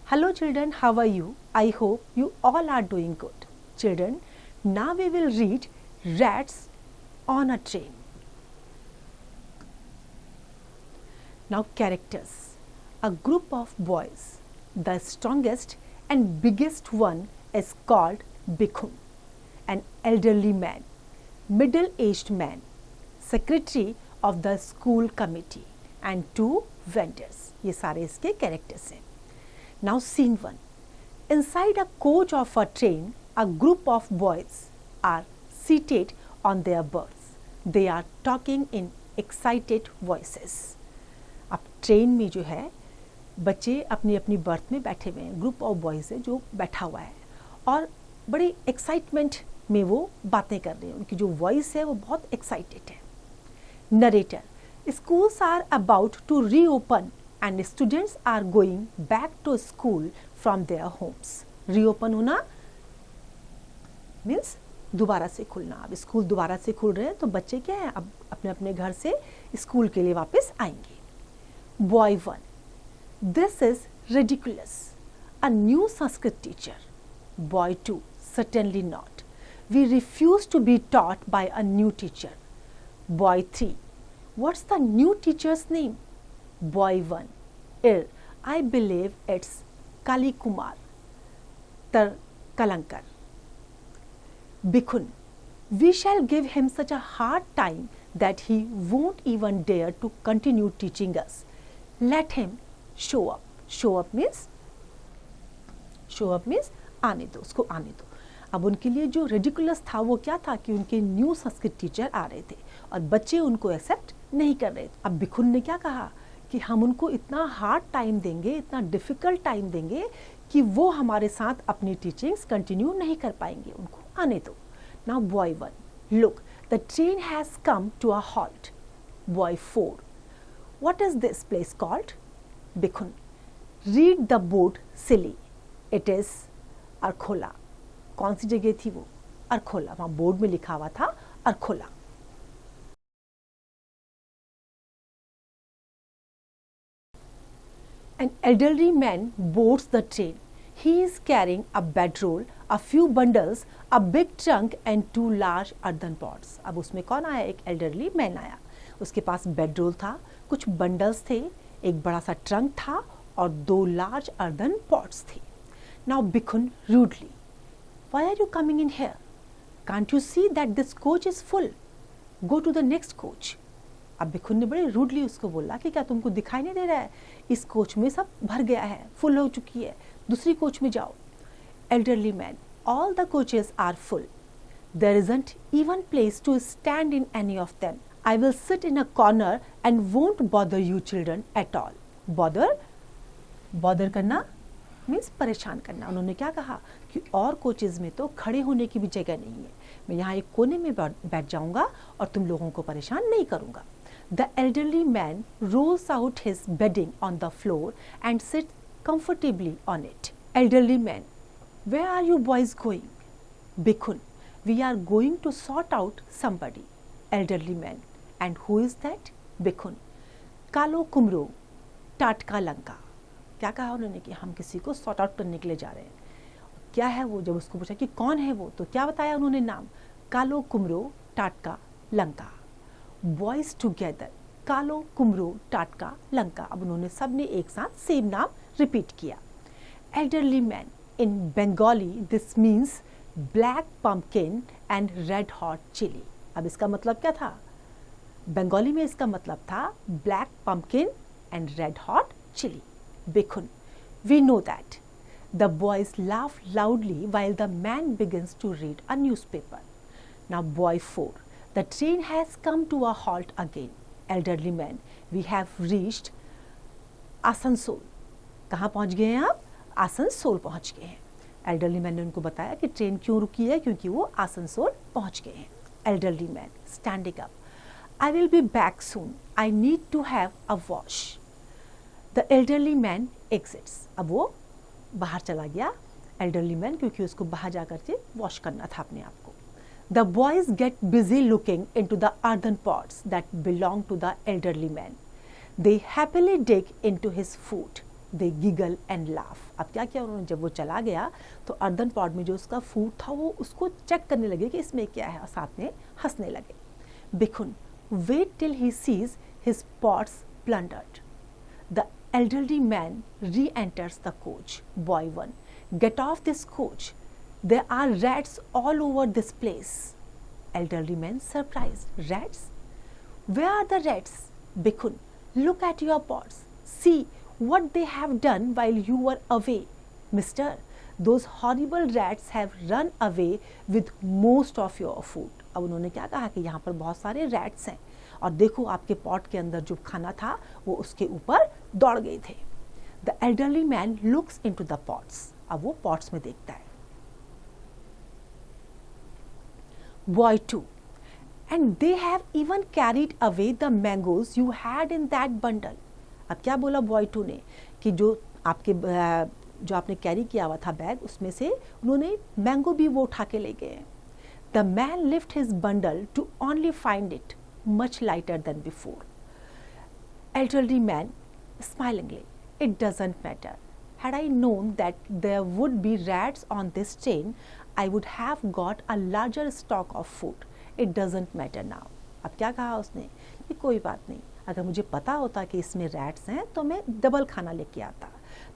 Hello children, how are you? I hope you all are doing good. Children, now we will read Rats on a Train. Now characters. A group of boys. The strongest and biggest one is called Bikhun, an elderly man, middle-aged man, secretary of the school committee and 2 vendors. ये सारे इसके characters हैं. Now scene 1. Inside a coach of a train, a group of boys are seated on their berths. They are talking in excited voices. अब train में जो है बच्चे अपनी अपनी बर्थ में बैठे हुए हैं. ग्रुप ऑफ बॉयज़ है जो बैठा हुआ है और बड़ी एक्साइटमेंट में वो बातें कर रहे हैं. उनकी जो वॉइस है वो बहुत एक्साइटेड है. Narrator. Schools are about to reopen and students are going back to school from their homes. Reopen होना मीन्स दोबारा से खुलना. अब स्कूल दोबारा से खुल रहे हैं तो बच्चे क्या हैं अब अपने अपने घर से स्कूल के लिए वापस आएंगे. Boy 1. This is ridiculous. A new Sanskrit teacher. Boy 2. Certainly not. We refuse to be taught by a new teacher. Boy 3. What's the new teacher's name? Boy 1. I believe it's Kali Kumar Kalankar. Bikhun. We shall give him such a hard time that he won't even dare to continue teaching us. Let him show up. Show up means आने दो, उसको आने दो. अब उनके लिए जो ridiculous था वो क्या था कि उनके न्यू संस्कृत टीचर आ रहे थे और बच्चे उनको एक्सेप्ट नहीं कर रहे थे. अब बिखुन ने क्या कहा कि हम उनको इतना हार्ड टाइम देंगे, इतना डिफ़िकल्ट टाइम देंगे कि वो हमारे साथ अपनी टीचिंग्स कंटिन्यू नहीं कर पाएंगे, उनको आने दो. Now boy 1. Look, the train has come to a halt. Boy 4. What is this place called? Bikhun. Read the board silly. It is Arkhola. कौन सी जगह थी वो? अरखोला. वहाँ बोर्ड में लिखा हुआ था अरखोला. An elderly man boards the train. He is carrying a bedroll, a few bundles, a big trunk and 2 large earthen pots. अब उसमें कौन आया? एक elderly man आया. उसके पास bedroll था, कुछ bundles थे, एक बड़ा सा trunk था और 2 large earthen pots थे. Now Bikhun rudely. Why are you coming in here? Can't you see that this coach is full? Go to the next coach. अब बिखुन ने बड़े रूडली उसको बोला कि क्या तुमको दिखाई नहीं दे रहा है, इस कोच में सब भर गया है, फुल हो चुकी है, दूसरी कोच में जाओ. Elderly man. All the coaches are full. There isn't even place to stand in any of them. I will sit in a corner and won't bother you children at all. Bother करना means परेशान करना. उन्होंने क्या कहा कि और coaches में तो खड़े होने की भी जगह नहीं है, मैं यहाँ एक कोने में बैठ जाऊँगा और तुम लोगों को परेशान नहीं करूँगा. The elderly man rolls out his bedding on the floor and sits comfortably on it. Elderly man. Where are you boys going? Bikhun. We are going to sort out somebody. Elderly man. And who is that? Bikhun. Kalo Kumro Tatka Lanka. क्या कहा उन्होंने कि हम किसी को sort out करने के लिए जा रहे हैं. क्या है वो? जब उसको पूछा कि कौन है वो तो क्या बताया उन्होंने नाम? कालो कुमरो टाटका लंका. Boys together. कालो कुमरो टाटका लंका. अब उन्होंने सब ने एक साथ सेम नाम रिपीट किया. Elderly man. In Bengali this means black pumpkin and red hot chilli. अब इसका मतलब क्या था? बंगाली में इसका मतलब था black pumpkin and red hot chilli. Bikhun. We know that. The boys laugh loudly while the man begins to read a newspaper. Now boy 4. The train has come to a halt again. Elderly man. We have reached Asansol. कहाँ पहुँच गए हैं आप? आसनसोल पहुँच गए हैं. Elderly man ने उनको बताया कि ट्रेन क्यों रुकी है, क्योंकि वो आसनसोल पहुँच गए हैं. Elderly man standing up. I will be back soon. I need to have a wash. The elderly man exits. अब वो बाहर चला गया elderly man क्योंकि उसको बाहर जा कर के वॉश करना था अपने आप को. The boys get busy looking into the earthen pots that belong to the elderly man. They happily dig into his food. They giggle and laugh. अब क्या किया उन्होंने, जब वो चला गया तो अर्दन पॉट में जो उसका फूड था वो उसको चेक करने लगे कि इसमें क्या है, और साथ में हंसने लगे। Bikhun wait till he sees his pots plundered. The elderly man re-enters the coach. Boy 1, get off this coach. There are rats all over this place. Elderly man surprised. Rats? Where are the rats? Bikhun, look at your pots. See what they have done while you were away. Mister, those horrible rats have run away with most of your food. अब उन्होंने क्या कहा कि यहाँ पर बहुत सारे rats हैं और देखो आपके पॉट के अंदर जो खाना था वो उसके ऊपर दौड़ गए थे। The elderly man looks into the pots. अब वो पॉट्स में देखता है। Boy 2, and they have even carried away the mangoes you had in that bundle. अब क्या बोला बॉय 2 ने कि जो आपने कैरी किया हुआ था बैग, उसमें से उन्होंने मैंगो भी वो उठा के ले गए। The man lift his bundle to only find it much lighter than before. Elderly man smilingly, it doesn't matter. Had I known that there would be rats on this train, I would have got a larger stock of food. It doesn't matter now. अब क्या कहा उसने कि कोई बात नहीं, अगर मुझे पता होता कि इसमें रैट्स हैं तो मैं डबल खाना लेके आता।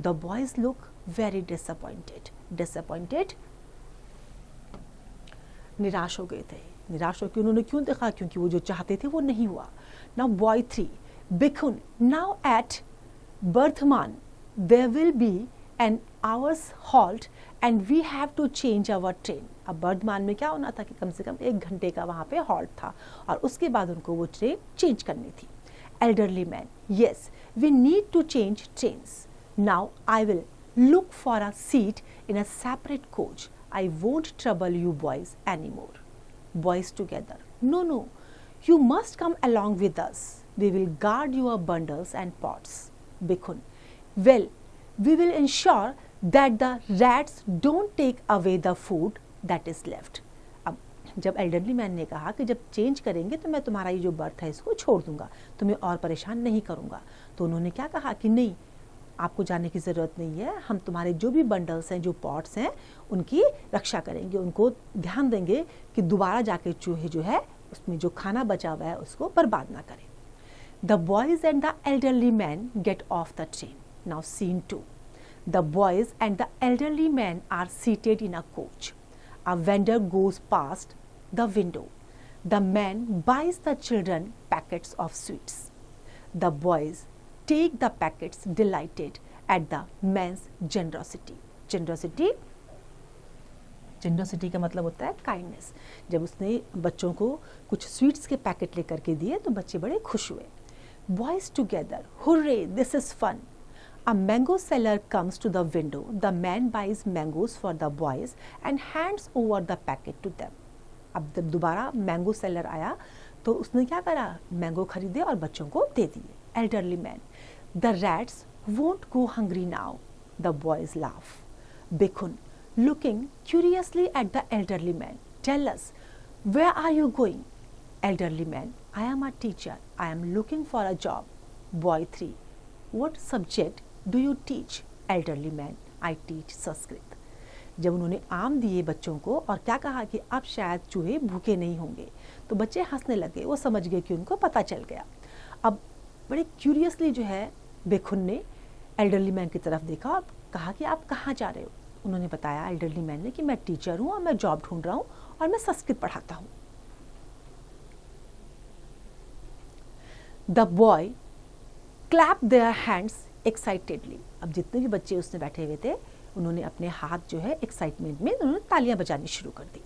The boys look very disappointed. Disappointed, निराश हो गए थे। निराश होकर उन्होंने क्यों देखा, क्योंकि वो जो चाहते थे वो नहीं हुआ। Now boy 3, Bikhun, now at Bardhaman there will be an hours halt and we have to change our train. अब बर्धमान में क्या होना था कि कम से कम 1 घंटे का वहाँ पे हॉल्ट था और उसके बाद उनको वो ट्रेन चेंज करनी थी। Elderly man, yes we need to change trains. Now I will look for a seat in a separate coach. I won't trouble you boys anymore. Boys together, no, no, you must come along with us. We will guard your bundles and pots. Bikhun, well, we will ensure that the rats don't take away the food that is left. अब जब elderly man ने कहा कि जब change करेंगे तो मैं तुम्हारा ये जो बर्थ है इसको छोड़ दूंगा, तुम्हें और परेशान नहीं करूंगा। तो उन्होंने क्या कहा कि नहीं, आपको जाने की ज़रूरत नहीं है, हम तुम्हारे जो भी बंडल्स हैं, जो पॉट्स हैं, उनकी रक्षा करेंगे, उनको ध्यान देंगे कि दोबारा जाके चूहे जो है उसमें जो खाना बचा हुआ है उसको बर्बाद ना करें। The boys and the elderly man get off the train. Now scene 2, the boys and the elderly man are seated in a coach. A vendor goes past the window. The man buys the children packets of sweets. The boys take the packets delighted at the man's generosity. Generosity का मतलब होता है kindness. जब उसने बच्चों को कुछ sweets के पैकेट लेकर के दिए तो बच्चे बड़े खुश हुए। Boys together, hooray, this is fun. A mango seller comes to the window. The man buys mangoes for the boys and hands over the packet to them. अब जब दोबारा मैंगो सेलर आया तो उसने क्या करा, मैंगो खरीदे और बच्चों को दे दिए। Elderly man, the rats won't go hungry now. The boys laugh. Bikhun, looking curiously at the elderly man, tell us, where are you going? Elderly man, I am a teacher. I am looking for a job. Boy 3, what subject do you teach? Elderly man, I teach Sanskrit. जब उन्होंने आम दिए बच्चों को और क्या कहा कि अब शायद चूहे भूखे नहीं होंगे, तो बच्चे हंसने लगे। वो समझ गए कि उनको पता चल गया। अब बड़े क्यूरियसली जो है बिखुन ने एल्डरली मैन की तरफ देखा और कहा कि आप कहाँ जा रहे हो। उन्होंने बताया एल्डरली मैन ने कि मैं टीचर हूँ और मैं जॉब ढूंढ रहा हूँ और मैं संस्कृत पढ़ाता हूँ। The boy clap their hands excitedly. अब जितने भी बच्चे उसमें बैठे हुए थे उन्होंने अपने हाथ जो है एक्साइटमेंट में उन्होंने तालियां बजानी शुरू कर दी।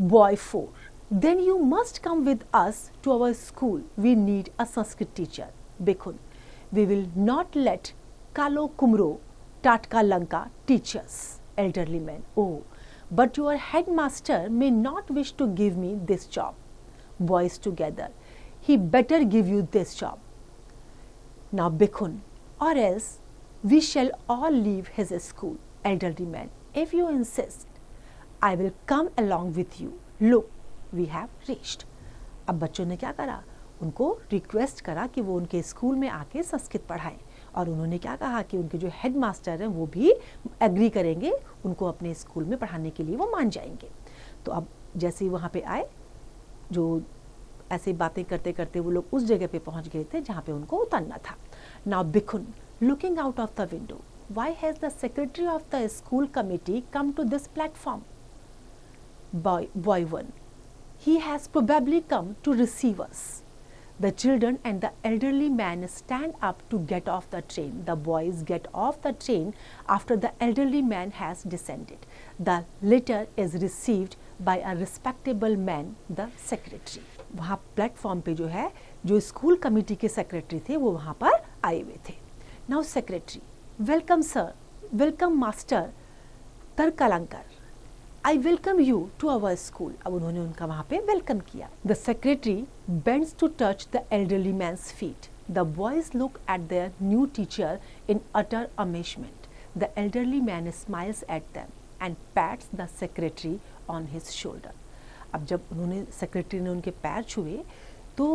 Boy 4, then you must come with us to our school. We need a Sanskrit teacher. Bikhun, we will not let Kalo Kumro Tatka Lanka teach us. Elderly man, oh, but your headmaster may not wish to give me this job. Boys together, he better give you this job. Now Bikhun, or else we shall all leave his school. Elderly man, if you insist, I will come along with you. Look, we have reached. अब बच्चों ने क्या करा, उनको request करा कि वो उनके स्कूल में आके संस्कृत पढ़ाएं और उन्होंने क्या कहा कि उनके जो हेड मास्टर हैं वो भी एग्री करेंगे, उनको अपने स्कूल में पढ़ाने के लिए वो मान जाएंगे। तो अब जैसे ही वहाँ पे आए, जो ऐसे बातें करते करते वो लोग उस जगह पे पहुँच गए थे जहाँ पे उनको उतरना था। Now Bikhun looking out of the window, why has the secretary of the school committee come to this platform? Boy 1, he has probably come to receive us. The children and the elderly man stand up to get off the train. The boys get off the train after the elderly man has descended. The letter is received by a respectable man, the secretary. वहाँ platform पे जो है, जो school committee के secretary थे वो वहाँ पर आए हुए थे। Now secretary, welcome sir, welcome master Tarkalankar, I welcome you to our school. अब उन्होंने उनका वहाँ पे वेलकम किया। The secretary bends to touch the elderly man's feet. The boys look at their new teacher in utter amazement. The elderly man smiles at them and pats the secretary on his shoulder. अब जब उन्होंने secretary ने उनके पैर छुए तो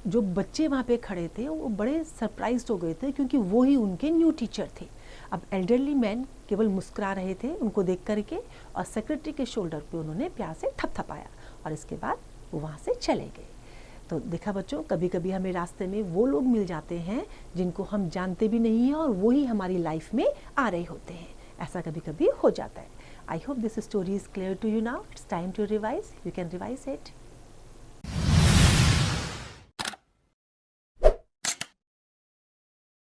जो बच्चे वहाँ पे खड़े थे वो बड़े सरप्राइज्ड हो गए थे, क्योंकि वो ही उनके न्यू टीचर थे। अब एल्डरली मैन केवल मुस्कुरा रहे थे उनको देख करके, और सेक्रेटरी के शोल्डर पे उन्होंने प्यार से थपथपाया, और इसके बाद वो वहाँ से चले गए। तो देखा बच्चों, कभी कभी हमें रास्ते में वो लोग मिल जाते हैं जिनको हम जानते भी नहीं हैं, और वही हमारी लाइफ में आ रहे होते हैं। ऐसा कभी कभी हो जाता है। I hope this story is clear to you now. It's time to revise. You can revise it.